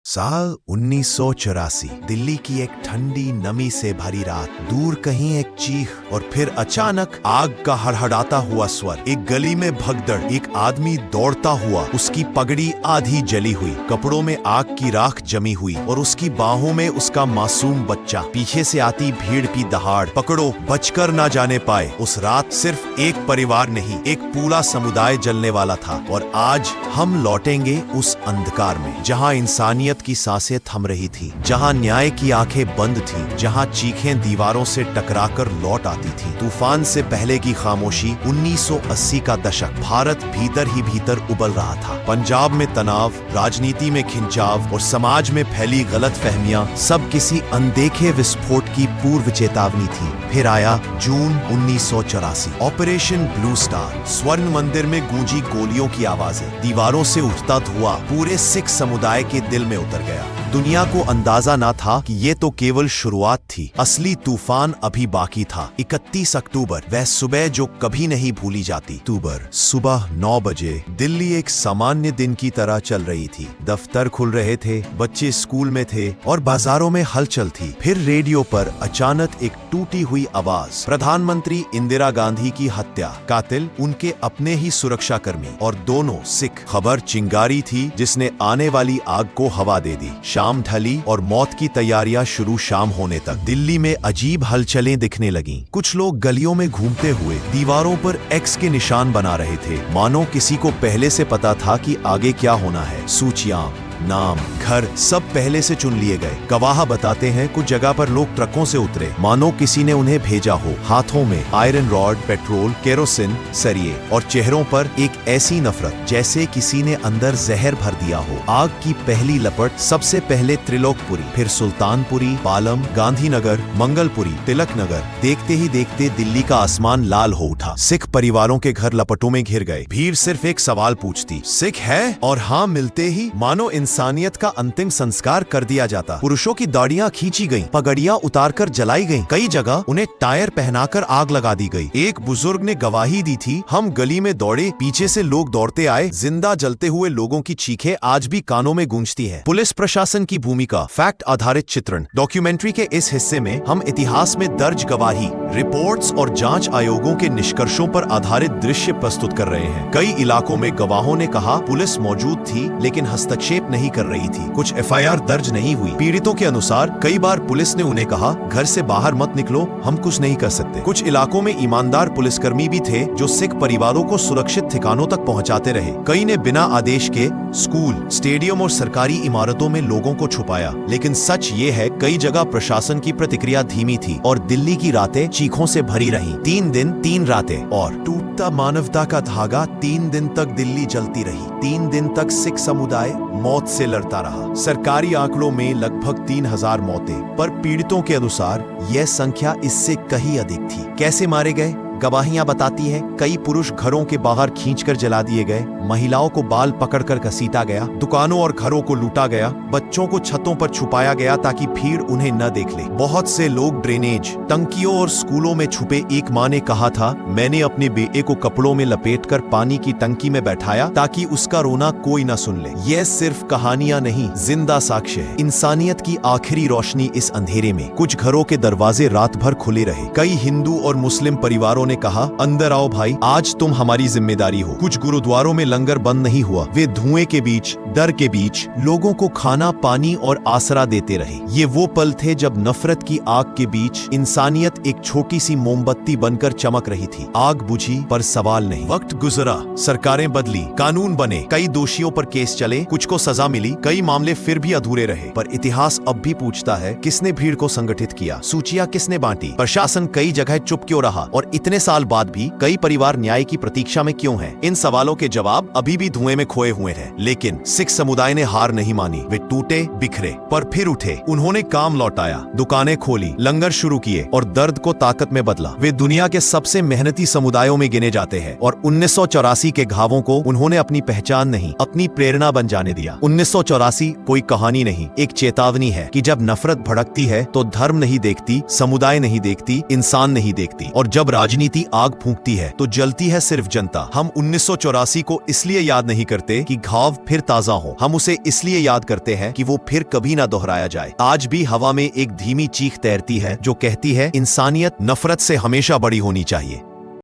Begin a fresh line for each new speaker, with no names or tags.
साल 1984 दिल्ली की एक ठंडी नमी से भरी रात। दूर कहीं एक चीख और फिर अचानक आग का हड़हड़ाता हुआ स्वर। एक गली में भगदड़, एक आदमी दौड़ता हुआ, उसकी पगड़ी आधी जली हुई, कपड़ों में आग की राख जमी हुई और उसकी बाहों में उसका मासूम बच्चा। पीछे से आती भीड़ की दहाड़, पकड़ो बचकर ना जाने पाए। उस रात सिर्फ एक परिवार नहीं, एक पूरा समुदाय जलने वाला था। और आज हम लौटेंगे उस अंधकार में जहां इंसानियत की सांसें थम रही थी, जहां न्याय की आंखें बंद थी, जहां चीखें दीवारों से टकराकर लौट आती थी। तूफान से पहले की खामोशी। 1980 का दशक। भारत भीतर ही भीतर उबल रहा था। पंजाब में तनाव, राजनीति में खिंचाव और समाज में फैली गलत फहमियां सब किसी अनदेखे विस्फोट की पूर्व चेतावनी थी। फिर आया जून 1984। Operation blue star. स्वर्ण मंदिर में गूंजी गोलियों की आवाजें, दीवारों से उठता धुआं पूरे सिख समुदाय के दिल में उतर गया। दुनिया को अंदाजा ना था कि ये तो केवल शुरुआत थी, असली तूफान अभी बाकी था। 31 अक्टूबर, वह सुबह जो कभी नहीं भूली जाती। अक्टूबर सुबह 9 बजे दिल्ली एक सामान्य दिन की तरह चल रही थी। दफ्तर खुल रहे थे, बच्चे स्कूल में थे और बाजारों में हलचल थी। फिर रेडियो पर अचानक एक टूटी हुई आवाज, प्रधानमंत्री इंदिरा गांधी की हत्या, कातिल उनके अपने ही सुरक्षाकर्मी और दोनों सिख। खबर चिंगारी थी जिसने आने वाली आग को हवा दे दी। शाम ढली और मौत की तैयारियां शुरू। शाम होने तक दिल्ली में अजीब हलचलें दिखने लगीं। कुछ लोग गलियों में घूमते हुए दीवारों पर एक्स के निशान बना रहे थे, मानो किसी को पहले से पता था कि आगे क्या होना है। सूचियां, नाम, घर सब पहले से चुन लिए गए। गवाह बताते हैं कुछ जगह पर लोग ट्रकों से उतरे, मानो किसी ने उन्हें भेजा हो। हाथों में आयरन रॉड, पेट्रोल, केरोसिन, सरिये और चेहरों पर एक ऐसी नफरत जैसे किसी ने अंदर जहर भर दिया हो। आग की पहली लपट सबसे पहले त्रिलोकपुरी, फिर सुल्तानपुरी, पालम, गांधीनगर, मंगलपुरी, तिलक नगर। देखते ही देखते दिल्ली का आसमान लाल हो उठा। सिख परिवारों के घर लपटों में घिर गए। भीड़ सिर्फ एक सवाल पूछती, सिख है? और हाँ मिलते ही मानो इंसानियत का अंतिम संस्कार कर दिया जाता। पुरुषों की दाढ़ियां खींची गईं, पगड़ियां उतारकर जलाई गईं। कई जगह उन्हें टायर पहनाकर आग लगा दी गई। एक बुजुर्ग ने गवाही दी थी, हम गली में दौड़े, पीछे से लोग दौड़ते आए। जिंदा जलते हुए लोगों की चीखें आज भी कानों में गूंजती है। पुलिस प्रशासन की भूमिका। फैक्ट आधारित चित्रण। डॉक्यूमेंट्री के इस हिस्से में हम इतिहास में दर्ज गवाही, रिपोर्ट्स और जांच आयोगों के निष्कर्षों पर आधारित दृश्य प्रस्तुत कर रहे हैं। कई इलाकों में गवाहों ने कहा पुलिस मौजूद थी लेकिन हस्तक्षेप नहीं कर रही थी। कुछ एफआईआर दर्ज नहीं हुई। पीड़ितों के अनुसार कई बार पुलिस ने उन्हें कहा घर से बाहर मत निकलो, हम कुछ नहीं कर सकते। कुछ इलाकों में ईमानदार पुलिसकर्मी भी थे जो सिख परिवारों को सुरक्षित ठिकानों तक पहुंचाते रहे। कई ने बिना आदेश के स्कूल, स्टेडियम और सरकारी इमारतों में लोगों को छुपाया। लेकिन सच ये है, कई जगह प्रशासन की प्रतिक्रिया धीमी थी और दिल्ली की रातें चीखों से भरी रहीं। 3 दिन 3 रातें और टूटता मानवता का धागा। 3 दिन तक दिल्ली जलती रही। 3 दिन तक सिख समुदाय मौत से लड़ता रहा। सरकारी आंकड़ों में लगभग 3000 मौतें, पर पीड़ितों के अनुसार यह संख्या इससे कहीं अधिक थी। कैसे मारे गए? गवाहियां बताती हैं कई पुरुष घरों के बाहर खींचकर जला दिए गए, महिलाओं को बाल पकड़कर घसीटा गया, दुकानों और घरों को लूटा गया, बच्चों को छतों पर छुपाया गया ताकि भीड़ उन्हें न देख ले। बहुत से लोग ड्रेनेज, टंकियों और स्कूलों में छुपे। एक मां ने कहा था, मैंने अपने बेटे को कपड़ों में लपेटकर पानी की टंकी में बैठाया ताकि उसका रोना कोई न सुन ले। यह सिर्फ कहानियां नहीं, जिंदा साक्ष्य है। इंसानियत की आखिरी रोशनी इस अंधेरे में। कुछ घरों के दरवाजे रात भर खुले रहे। कई हिंदू और मुस्लिम परिवारों ने कहा, अंदर आओ भाई, आज तुम हमारी जिम्मेदारी हो। कुछ गुरुद्वारों में लंगर बंद नहीं हुआ। वे धुएं के बीच, डर के बीच लोगों को खाना, पानी और आसरा देते रहे। ये वो पल थे जब नफरत की आग के बीच इंसानियत एक छोटी सी मोमबत्ती बनकर चमक रही थी। आग बुझी पर सवाल नहीं। वक्त गुजरा, सरकारें बदली, कानून बने, कई दोषियों पर केस चले, कुछ को सजा मिली, कई मामले फिर भी अधूरे रहे। पर इतिहास अब भी पूछता है, किसने भीड़ को संगठित किया? सूचियां किसने बांटी? प्रशासन कई जगह चुप क्यों रहा? और इतने साल बाद भी कई परिवार न्याय की प्रतीक्षा में क्यों हैं? इन सवालों के जवाब अभी भी धुएं में खोए हुए हैं। लेकिन सिख समुदाय ने हार नहीं मानी। वे टूटे, बिखरे, पर फिर उठे। उन्होंने काम लौटाया, दुकानें खोली, लंगर शुरू किए और दर्द को ताकत में बदला। वे दुनिया के सबसे मेहनती समुदायों में गिने जाते हैं और 1984 के घावों को उन्होंने अपनी पहचान नहीं, अपनी प्रेरणा बन जाने दिया। 1984 कोई कहानी नहीं, एक चेतावनी है कि जब नफरत भड़कती है तो धर्म नहीं देखती, समुदाय नहीं देखती, इंसान नहीं देखती। और जब राजनीति राजनीति आग फूंकती है तो जलती है सिर्फ जनता। हम 1984 को इसलिए याद नहीं करते कि घाव फिर ताजा हो, हम उसे इसलिए याद करते हैं कि वो फिर कभी ना दोहराया जाए। आज भी हवा में एक धीमी चीख तैरती है जो कहती है इंसानियत नफरत से हमेशा बड़ी होनी चाहिए।